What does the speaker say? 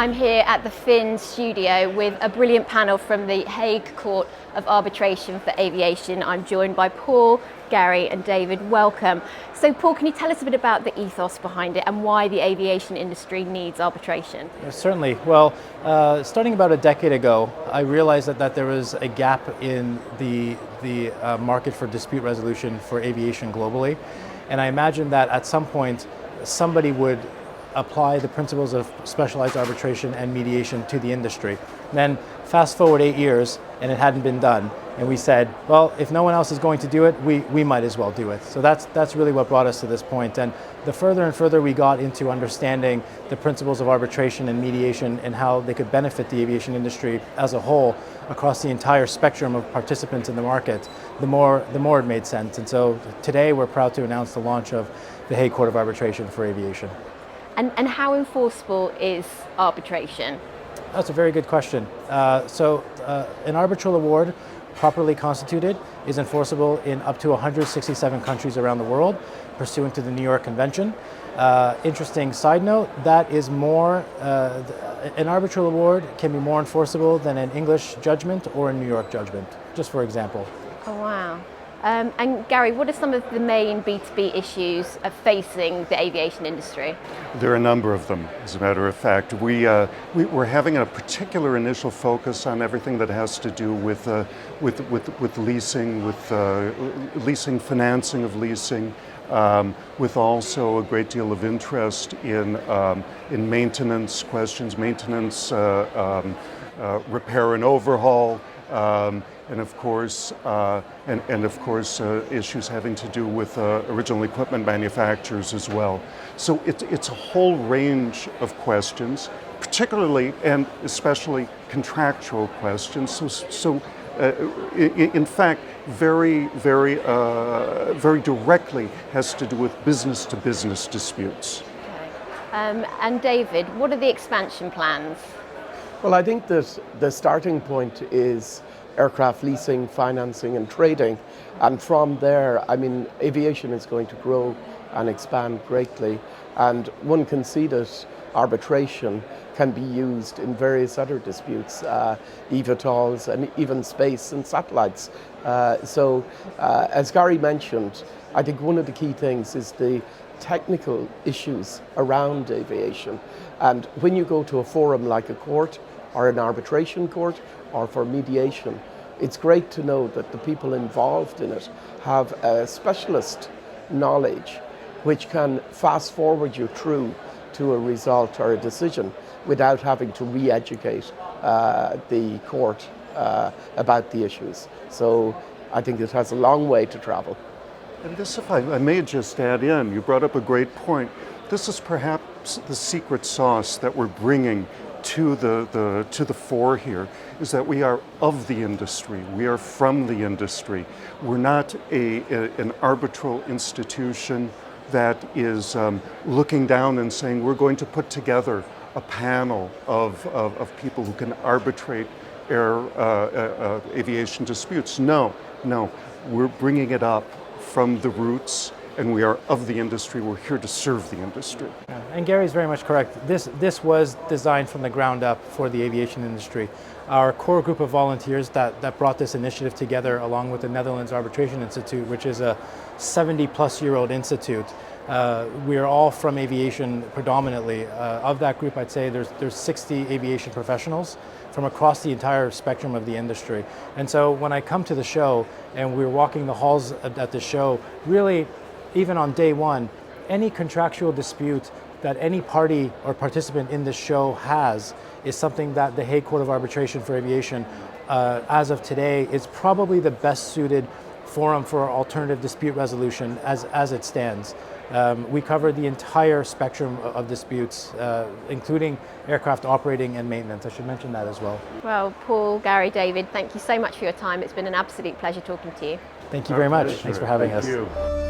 I'm here at the Finn studio with a brilliant panel from the Hague Court of Arbitration for Aviation. I'm joined by Paul, Gary and David. Welcome. So Paul, can you tell us a bit about the ethos behind it and why the aviation industry needs arbitration? Yes, certainly. Well, starting about a decade ago, I realized that there was a gap in the market for dispute resolution for aviation globally. And I imagined that at some point somebody would apply the principles of specialized arbitration and mediation to the industry. And then fast forward 8 years and it hadn't been done. And we said, well, if no one else is going to do it, we might as well do it. So that's really what brought us to this point. And the further and further we got into understanding the principles of arbitration and mediation and how they could benefit the aviation industry as a whole across the entire spectrum of participants in the market, the more it made sense. And so today we're proud to announce the launch of the Hague Court of Arbitration for Aviation. And how enforceable is arbitration? That's a very good question. An arbitral award, properly constituted, is enforceable in up to 167 countries around the world, pursuant to the New York Convention. Interesting side note, that is more, an arbitral award can be more enforceable than an English judgment or a New York judgment, just for example. Oh, wow. And Gary, what are some of the main B2B issues facing the aviation industry? There are a number of them, as a matter of fact. We're having a particular initial focus on everything that has to do with leasing, with leasing, financing of leasing, with also a great deal of interest in maintenance questions, maintenance, repair and overhaul. And of course, issues having to do with original equipment manufacturers as well. So it's a whole range of questions, particularly and especially contractual questions. In fact, very directly has to do with business-to-business disputes. Okay. And David, what are the expansion plans? Well, I think that the starting point is aircraft leasing, financing and trading. And from there, I mean, aviation is going to grow and expand greatly. And one can see that arbitration can be used in various other disputes, eVTOLs and even space and satellites. As Gary mentioned, I think one of the key things is the technical issues around aviation. And when you go to a forum like a court or an arbitration court or for mediation, it's great to know that the people involved in it have a specialist knowledge which can fast forward you through to a result or a decision without having to re-educate the court about the issues. So I think it has a long way to travel. And this, if I may just add in, you brought up a great point. This is perhaps the secret sauce that we're bringing to the fore here, is that we are of the industry, we are from the industry. We're not an arbitral institution that is looking down and saying we're going to put together a panel of people who can arbitrate aviation disputes. No, we're bringing it up from the roots, and we are of the industry. We're here to serve the industry. And Gary's very much correct. This was designed from the ground up for the aviation industry. Our core group of volunteers that brought this initiative together, along with the Netherlands Arbitration Institute, which is a 70-plus-year-old institute. We are all from aviation predominantly. Of that group, I'd say there's 60 aviation professionals from across the entire spectrum of the industry. And so when I come to the show and we're walking the halls at the show, really, even on day one, any contractual dispute that any party or participant in this show has is something that the Hague Court of Arbitration for Aviation, as of today, is probably the best suited forum for alternative dispute resolution as it stands. We cover the entire spectrum of disputes, including aircraft operating and maintenance. I should mention that as well. Well, Paul, Gary, David, thank you so much for your time. It's been an absolute pleasure talking to you. Thank you very much. Pleasure. Thanks for having us. Thank you.